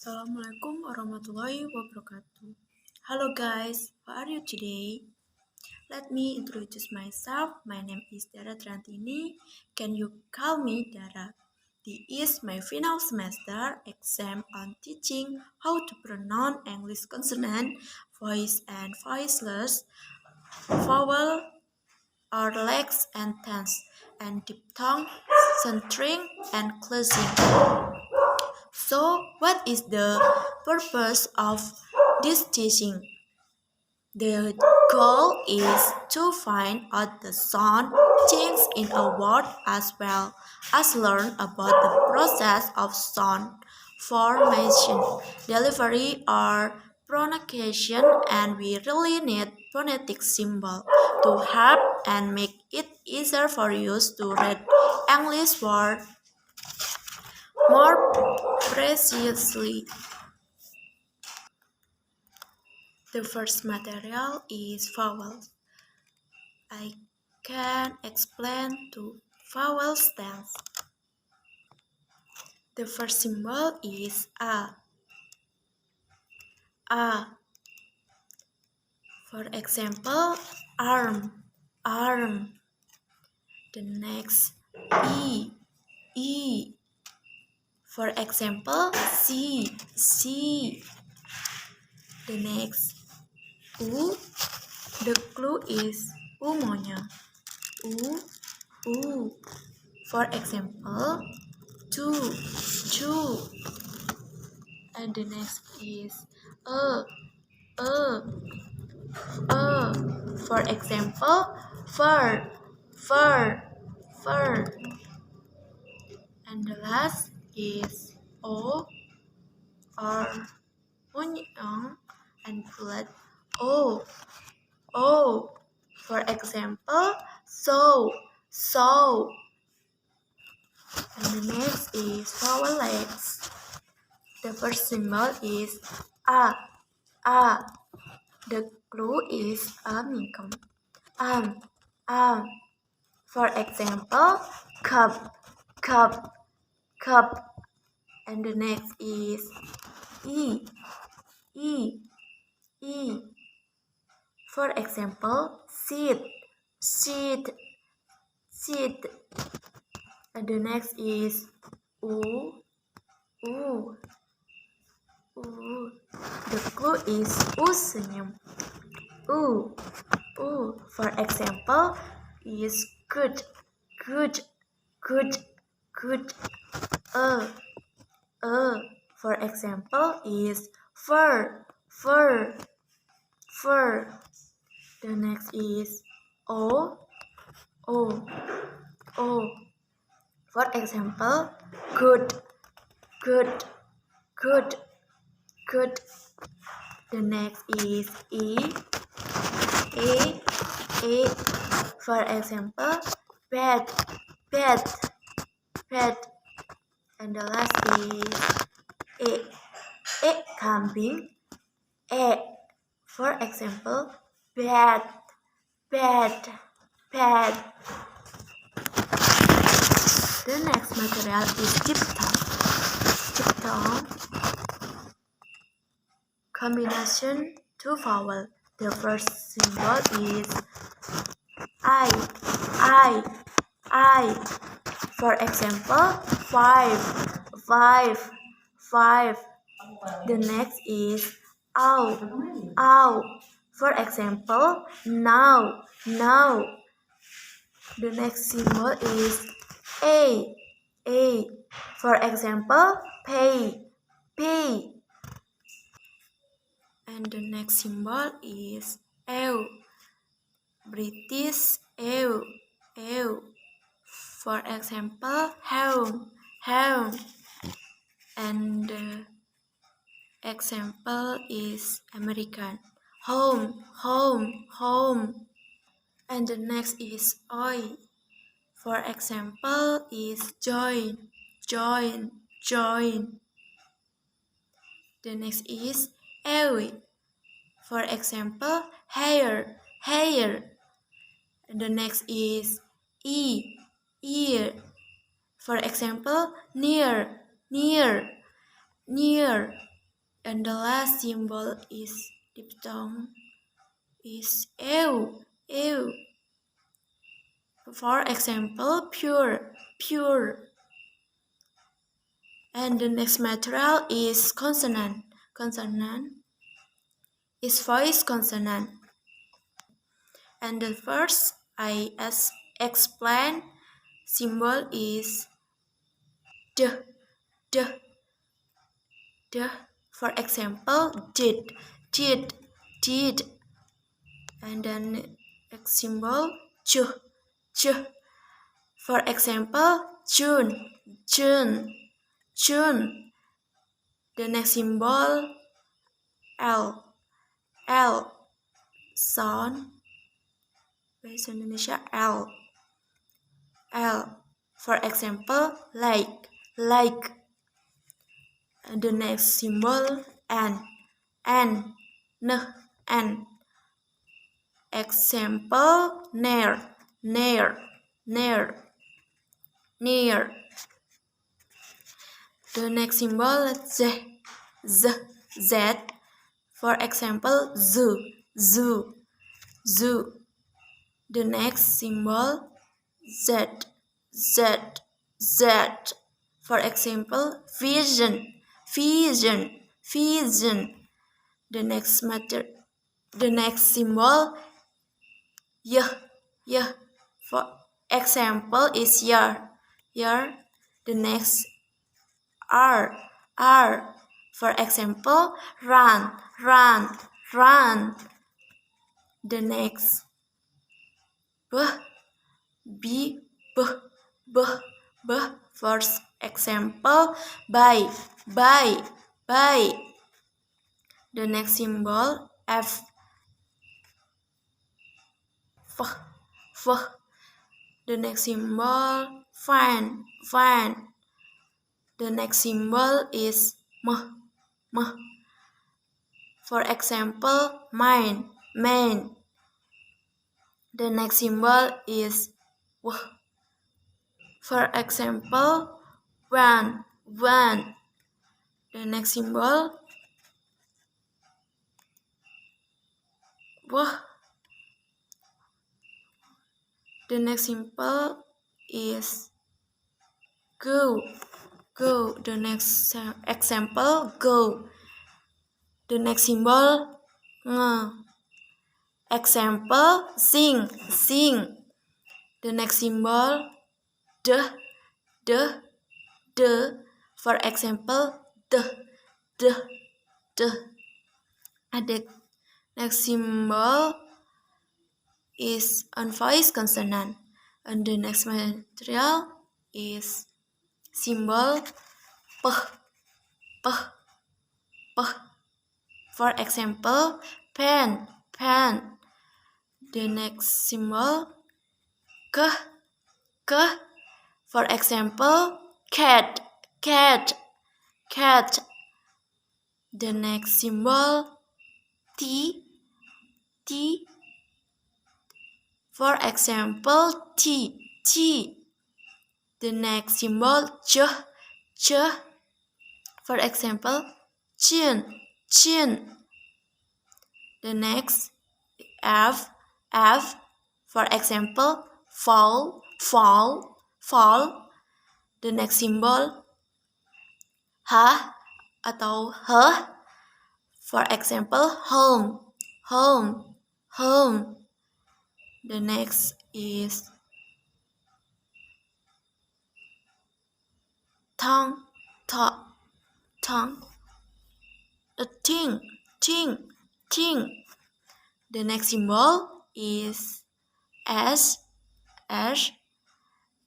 Assalamualaikum warahmatullahi wabarakatuh. Hello guys, how are you today? Let me introduce myself. My name is Dara Tryantini. Can you call me Dara? This is my final semester exam on teaching how to pronounce English consonant, voice and voiceless, vowel, or legs and tense, and diphthong, centering, and closing. So, what is the purpose of this teaching? The goal is to find out the sound change in a word as well as learn about the process of sound formation, delivery, or pronunciation, and we really need phonetic symbol to help and make it easier for you to read English word more precisely. The first material is vowels. I can explain to vowel stands. The first symbol is A. A. For example, arm, arm. The next E. E. For example, C, C. The next U. The clue is umonya. U, U. For example, two, two. And the next is a, a. For example, fur, fur, fur. And the last is o, or onion, and blood. O, o. For example, so, so. And the next is vowel legs. The first symbol is a, a. The clue is income. Um. For example, cup, cup, cup. And the next is e, e, e. For example, seed, seed, seed. And the next is u, u, u. The clue is senyum. U. For example, is good, good, good, good. For example, is fur, fur, fur. The next is o, o, o. For example, good, good, good, good. The next is e, a. For example, bed, bed, bed. And the last is kambing, e. For example, bed, bed, bed. The next material is diphthong. Diphthong combination two vowel. The first symbol is I. For example, five, five, five. The next is ow, ow. For example, now, now. The next symbol is a. For example, pay, pay. And the next symbol is ew. British ew, ew. For example, home, home. And the example is American, home, home, home. And the next is oi. For example, is join, join, join. The next is ewi. For example, hair, hair. And the next is ear. For example, near, near, near. And the last symbol is diphthong is ew, ew. For example, pure, pure. And the next material is consonant. Consonant is voice consonant. And the first I explain symbol is d, d, d. For example, did, did, did. And then next symbol ch, ch. For example, June, June, June. The next symbol L, L. Sound bahasa Indonesia L, L. For example, like, like. And the next symbol N, N, N. Example near, near, near, near. The next symbol Z, Z, Z. For example, zoo, zoo, zoo. The next symbol Z, Z, Z. For example, vision, vision, vision. The next symbol Y, Y. For example is year, year. The next R, R. For example, run, run, run. The next B, B, B, B, B. For example, buy, buy, buy. The next symbol F, F, F. The next symbol fan, fan. The next symbol is M, M. For example, mine, main. The next symbol is W. For example, one, one. The next symbol W. The next symbol is go, go. The next example go. The next symbol ng. Example sing, sing. The next symbol d, d, d. For example d, d, d. The next symbol is unvoiced consonant. And the next material is symbol p, p, p. For example, pen, pen. The next symbol k, k. For example, cat, cat, cat. The next symbol T, T. For example, T, T. The next symbol Ch, Ch. For example, chin, chin. The next F, F. For example, fall, fall, fall. The next symbol H atau H. For example, home, home, home. The next is tongue, tongue. A thing, thing, thing. The next symbol is S, S.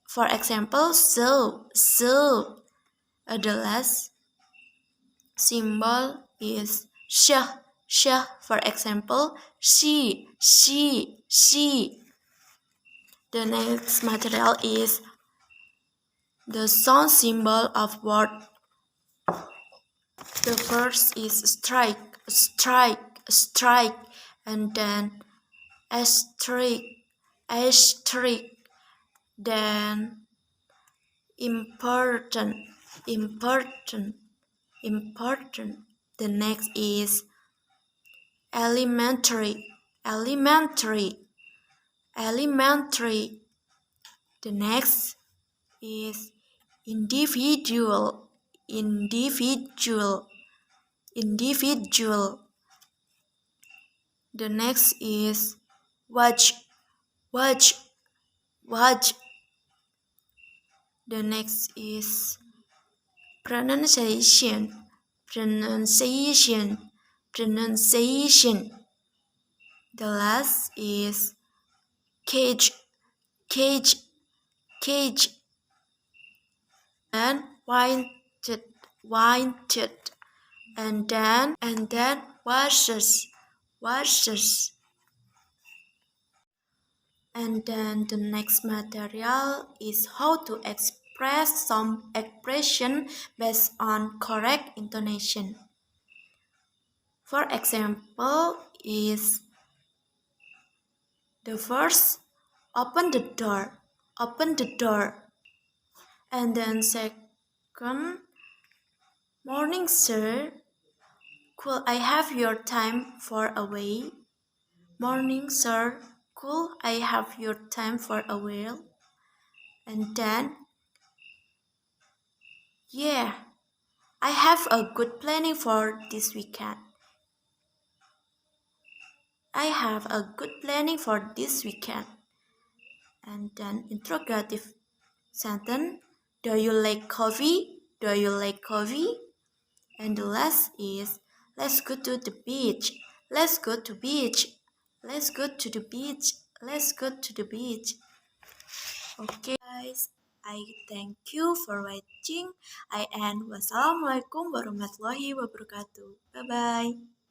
For example, so, so. The last symbol is sh, sh. For example, she, she. The next material is the sound symbol of word. The first is strike, strike, strike, and then asterisk, asterisk, then important, important, important, The next is elementary, elementary, elementary. The next is individual, individual, individual. The next is watch, watch, watch. The next is pronunciation, pronunciation, pronunciation. The last is cage, cage, cage. And wanted, wanted. And then versus, versus. And then the next material is how to express some expression based on correct intonation. For example, is the first, open the door, open the door. And then second, morning sir, could I have your time for a while? Morning sir, could I have your time for a while? And then, yeah, I have a good planning for this weekend. I have a good planning for this weekend. And then interrogative sentence. Do you like coffee? Do you like coffee? And the last is let's go to the beach. Let's go to beach. Let's go to the beach. Let's go to the beach. Okay guys, I thank you for watching. I end. Wassalamualaikum warahmatullahi wabarakatuh. Bye bye.